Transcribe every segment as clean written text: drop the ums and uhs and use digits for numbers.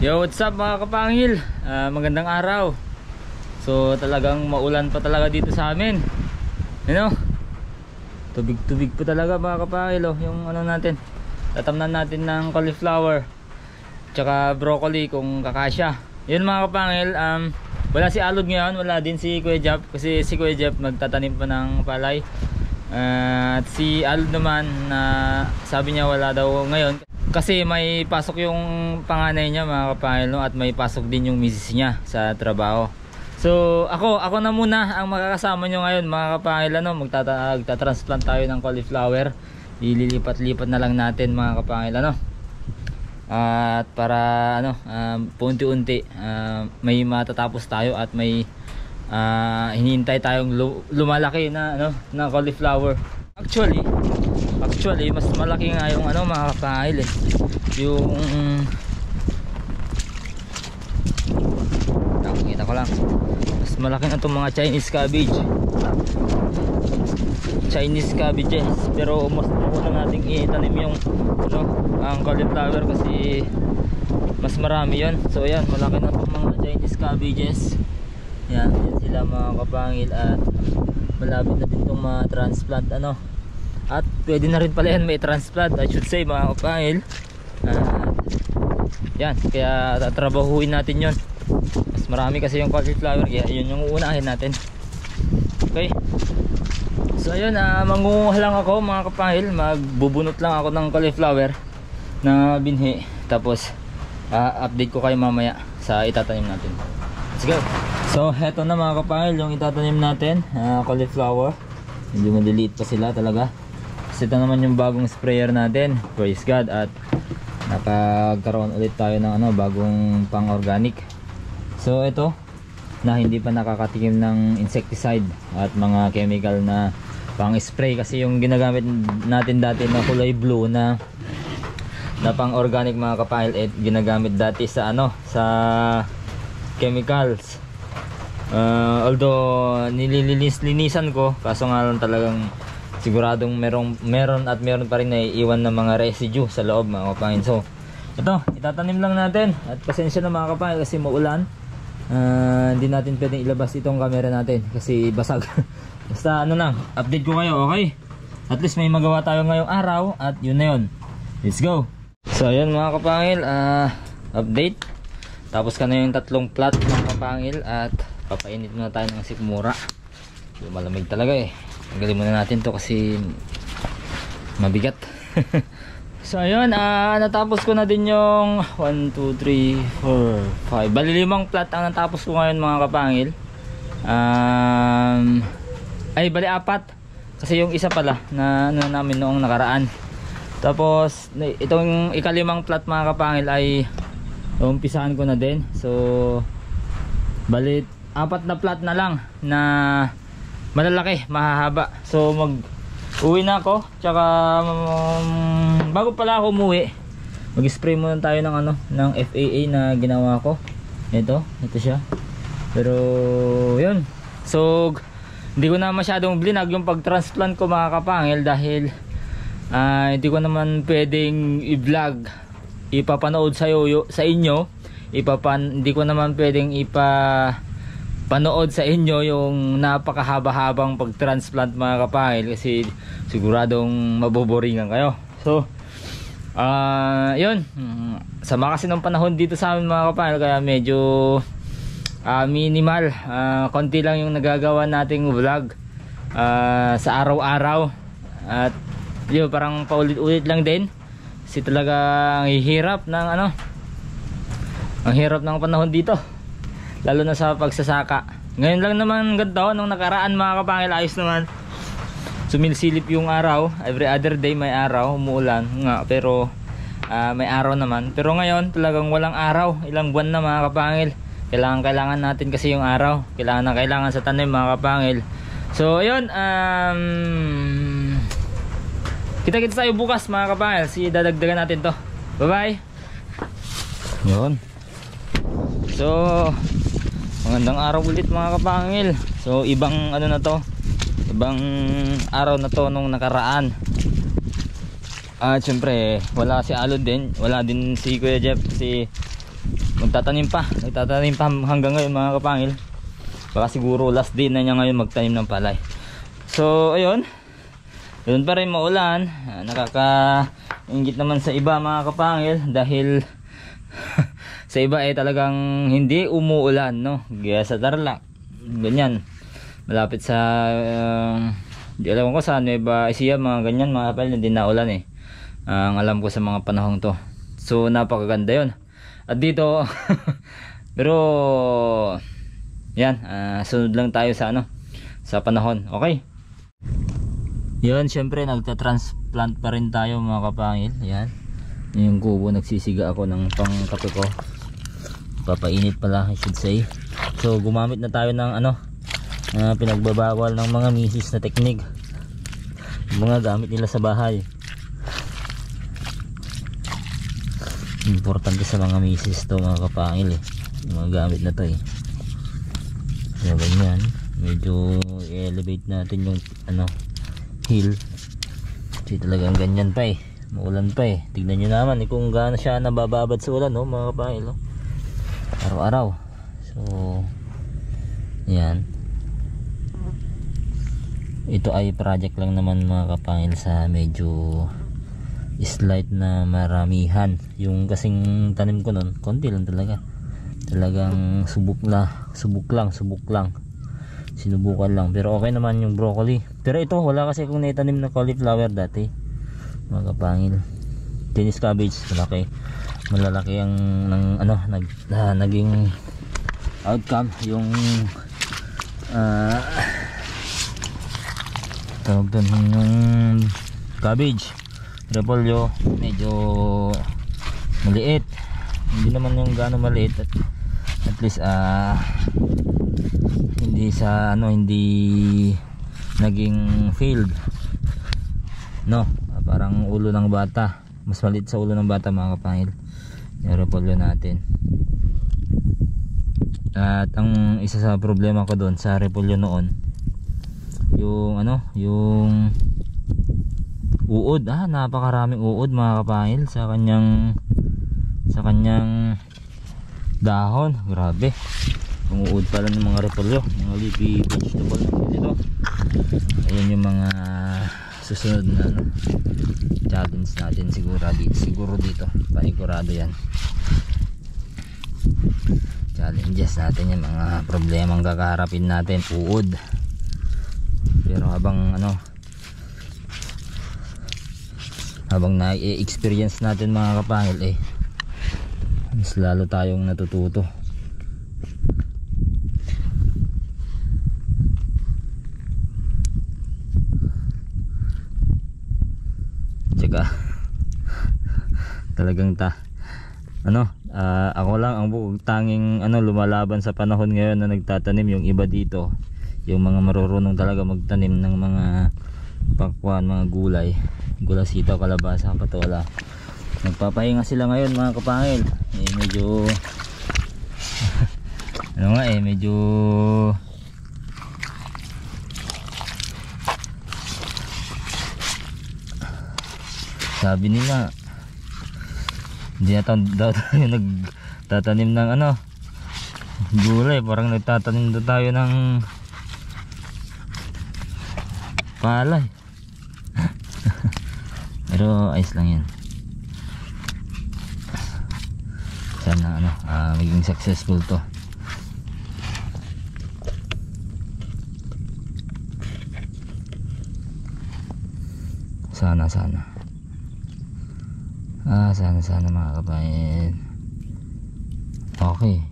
Yo, what's up mga kapangil? Magandang araw. So talagang maulan pa talaga dito sa amin. You know? Tubig-tubig pa talaga mga kapangil, oh. Yung ano natin, tatamnan natin ng cauliflower tsaka broccoli kung kakasya. Yun mga kapangil, wala si Alod ngayon, wala din si Kuya Jeff. Kasi si Kuya Jeff magtatanim pa ng palay. At si Alod naman, sabi niya wala daw ngayon kasi may pasok yung panganay niya mga kapangil, no? At may pasok din yung misis niya sa trabaho. So ako na muna ang makakasama nyo ngayon mga kapangil, ano? Magta-transplant tayo ng cauliflower. Ililipat-lipat na lang natin mga kapangil, ano? At para ano, paunti-unti may matatapos tayo at may hinihintay tayong lumalaki na ano, na cauliflower. Actually mas malaki nga yung ano mga kapangil, yung nakikita ko lang mas malaki na itong mga Chinese cabbages, pero mas muna nating itanim yung ano, ang cauliflower kasi mas marami yon. So ayan, malaki na itong mga Chinese cabbages. Yan sila mga kapangil, at malapit na din itong ma-transplant, ano. At pwede na rin pala yan may transplant, I should say mga kapangil. Yan, kaya tatrabahuin natin yon. Mas marami kasi yung cauliflower, kaya yun yung uunahin natin. Okay. So ayun, mangunguha lang ako mga kapangil. Magbubunot lang ako ng cauliflower na binhi. Tapos update ko kayo mamaya sa itatanim natin. Let's go. So heto na mga kapangil yung itatanim natin, cauliflower. Medyo maliliit pa sila talaga. Kasi ito naman yung bagong sprayer natin, praise God. At nakagkaroon ulit tayo ng ano, bagong pang organic. So ito na hindi pa nakakatikim ng insecticide at mga chemical na pang spray, kasi yung ginagamit natin dati na kulay blue na pang organic mga kapangil, ginagamit dati sa ano, sa chemicals. Although nililinisan ko, kaso nga lang talagang siguradong meron pa rin na iiwan ng mga residue sa loob mga kapangil. So ito, itatanim lang natin. At pasensya na mga kapangil kasi maulan. Hindi natin pwedeng ilabas itong camera natin kasi basag. Basta ano lang, update ko kayo, okay? At least may magawa tayo ngayong araw. At yun na yun, let's go. So ayun mga kapangil, update. Tapos ka na yung tatlong plot mga kapangil. At papainit muna tayo ng sikmura. Malamig talaga eh. Tanggalin muna natin to kasi mabigat. So ayun, natapos ko na din yung 1, 2, 3, 4, 5. Bali 5 plot ang natapos ko ngayon mga kapangil. Ay bali 4. Kasi yung isa pala na ano namin noong nakaraan. Tapos itong ika-5 plot mga kapangil ay umpisahan ko na din. So bali 4 na plot na lang na malalaki, mahahaba. So uwi na ako. Tsaka bago pala ako umuwi, mag-spray muna tayo ng ano, ng FAA na ginawa ko. Ito siya. Pero yun. So hindi ko na masyadong blinag yung pag-transplant ko mga kapangil dahil hindi ko naman pwedeng i-vlog, ipapanood sa inyo. Hindi ko naman pwedeng panood sa inyo yung napakahaba-habang pag-transplant mga kapangil kasi siguradong maboboringan kayo. So yun, sama kasi ng panahon dito sa amin mga kapangil, kaya medyo minimal, konti lang yung nagagawa nating vlog sa araw-araw. At yun, parang paulit-ulit lang din kasi talaga ang hirap ng ano, ang hirap ng panahon dito, lalo na sa pagsasaka. Ngayon lang naman ganito, nung nakaraan mga kapangil ayos naman, sumilsilip yung araw. Every other day may araw, umuulan nga pero may araw naman. Pero ngayon talagang walang araw, ilang buwan na mga kapangil. Kailangan natin kasi yung araw, kailangan sa tanim mga kapangil. So ayun, kita-kita tayo bukas mga kapangil. Dadagdagan natin to. Bye bye. Yun. So magandang araw ulit mga kapangil. So ibang ano na to, ibang araw na to nung nakaraan. At syempre wala si Alod din, wala din si Kuya Jeff kasi magtatanim pa, hanggang ngayon mga kapangil. Baka siguro last day na niya ngayon magtanim ng palay. So ayun, yun pa rin maulan. Nakakaingit naman sa iba mga kapangil, dahil sa iba talagang hindi umuulan, no? Gaya sa Tarlac, ganyan, malapit sa di alam ko sa Nueva Ecija, mga ganyan mga kapangil, hindi na ulan ang alam ko sa mga panahong to. So napakaganda yun. At dito pero yan, sunod lang tayo sa sa panahon. Okay, yun, syempre nagta-transplant pa rin tayo mga kapangil. Yan yung kubo, nagsisiga ako ng pangkape ko, papainit pala I should say. So gumamit na tayo ng pinagbabawal ng mga misis na teknik, mga gamit nila sa bahay. Importante sa mga misis to mga kapangil yung mga gamit na to so ganyan, medyo i-elevate natin yung hill kasi talagang ganyan pa maulan pa tignan nyo naman kung gaano siya nabababad sa ulan mga kapangil araw-araw. So yan, ito ay project lang naman mga kapangil sa medyo slight na maramihan. Yung kasing tanim ko nun konti lang talagang subok lang, sinubukan lang, pero okay naman yung broccoli. Pero ito wala kasi akong naitanim na cauliflower dati mga kapangil. Chinese cabbage, malalaki ang naging outcome. Yung tawag doon yung cabbage, repolyo, medyo maliit, hindi naman yung gaano maliit, at least hindi naging failed, parang ulo ng bata, mas maliit sa ulo ng bata mga kapangil yung repolyo natin. At ang isa sa problema ko doon sa repolyo noon, yung uod, napakaraming uod mga kapangil sa kanyang dahon. Grabe, ang uod pala ng mga repolyo, mga leafy vegetable dito. Ayun yung mga susunod na challenge natin siguro dito, panigurado yan. Challenges natin yung mga problemang kakaharapin natin, uod. Pero habang na-experience natin mga kapangil mas lalo tayong natututo. Tsaka talagang ako lang ang tanging lumalaban sa panahon ngayon na nagtatanim. Yung iba dito, yung mga marurunong talaga magtanim ng mga pakwan, mga gulay sitaw, kalabasa, patola, nagpapahinga sila ngayon mga kapangil. Medyo medyo sabi nila hindi na daw tayo nagtatanim ng gulay, parang nagtatanim daw tayo ng palay. Pero ayos lang yan. Sana maging successful to. Sana sana mga kapatid. Okay,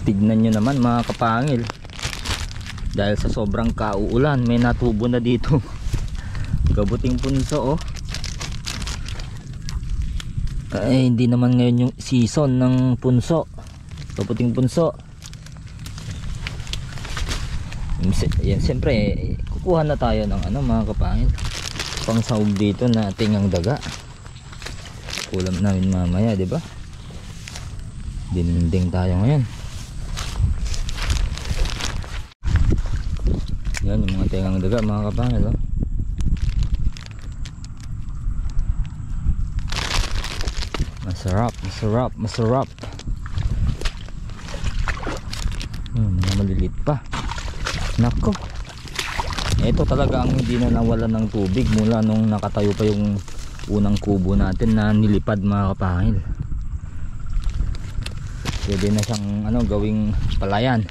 tignan nyo naman mga kapangil, dahil sa sobrang kauulan may natubo na dito kabuting punso hindi naman ngayon yung season ng punso, kabuting punso. Yan, siyempre kukuha na tayo ng mga kapangil, pang sahog dito na tingang daga, ulam namin mamaya, di ba? Dinding tayo ngayon. Yan yung mga tingang daga mga kapangil Masarap, masarap, masarap. Mga malilit pa. Nako. Ito talaga ang hindi na nawalan ng tubig mula nung nakatayo pa yung unang kubo natin na nilipad mga kapangil. Pwede na siyang gawing palayan.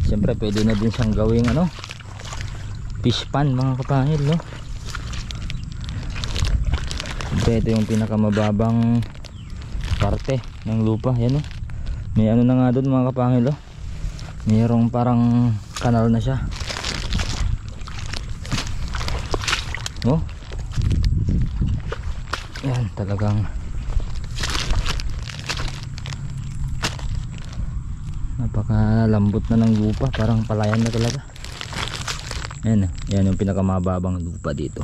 Siyempre pwede na din siyang gawing fish pan mga kapangil, no? Siyempre ito yung pinakamababang parte ng lupa. Yan, no? May na nga doon mga kapangil, no? Mayroong parang kanal na siya. Oh. Yan talagang napakalambot na ng lupa, parang palayan na talaga. Yan, yan yung pinakamababang lupa dito.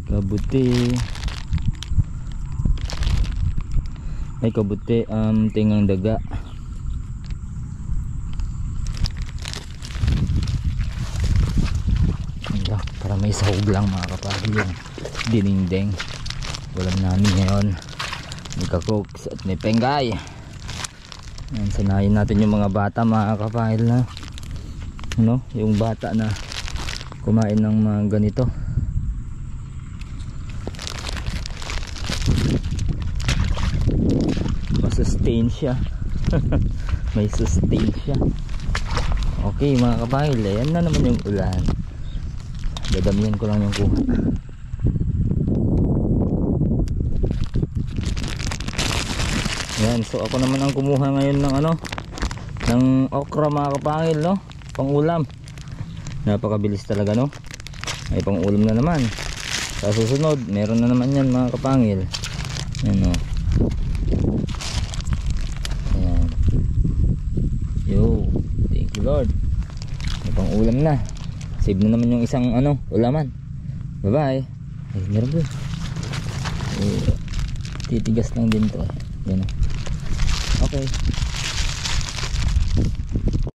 Kabuti. Ay kabuti, tingang daga. Para may sahog lang mga kapatid yung dinindeng ulam namin ngayon. May kakooks at may penggay. Yan, sanayin natin yung mga bata mga kapatid na yung bata na kumain ng mga ganito. Masustain siya. May sustain siya. Okay mga kapatid, yan na naman yung ulan. Dadamihan ko lang yung kuha. Yan, so ako naman ang kumuha ngayon ng ng okra mga kapangil, no? Pang ulam. Napakabilis talaga, no? Ay pang ulam na naman. Sa susunod, meron na naman yan mga kapangil. Yan, no? Ayan. Yo, thank you Lord. May pang ulam na. Save na naman yung isang ulaman. Bye bye. Ay, meron doon. Titigas lang din to. Yan. Okay.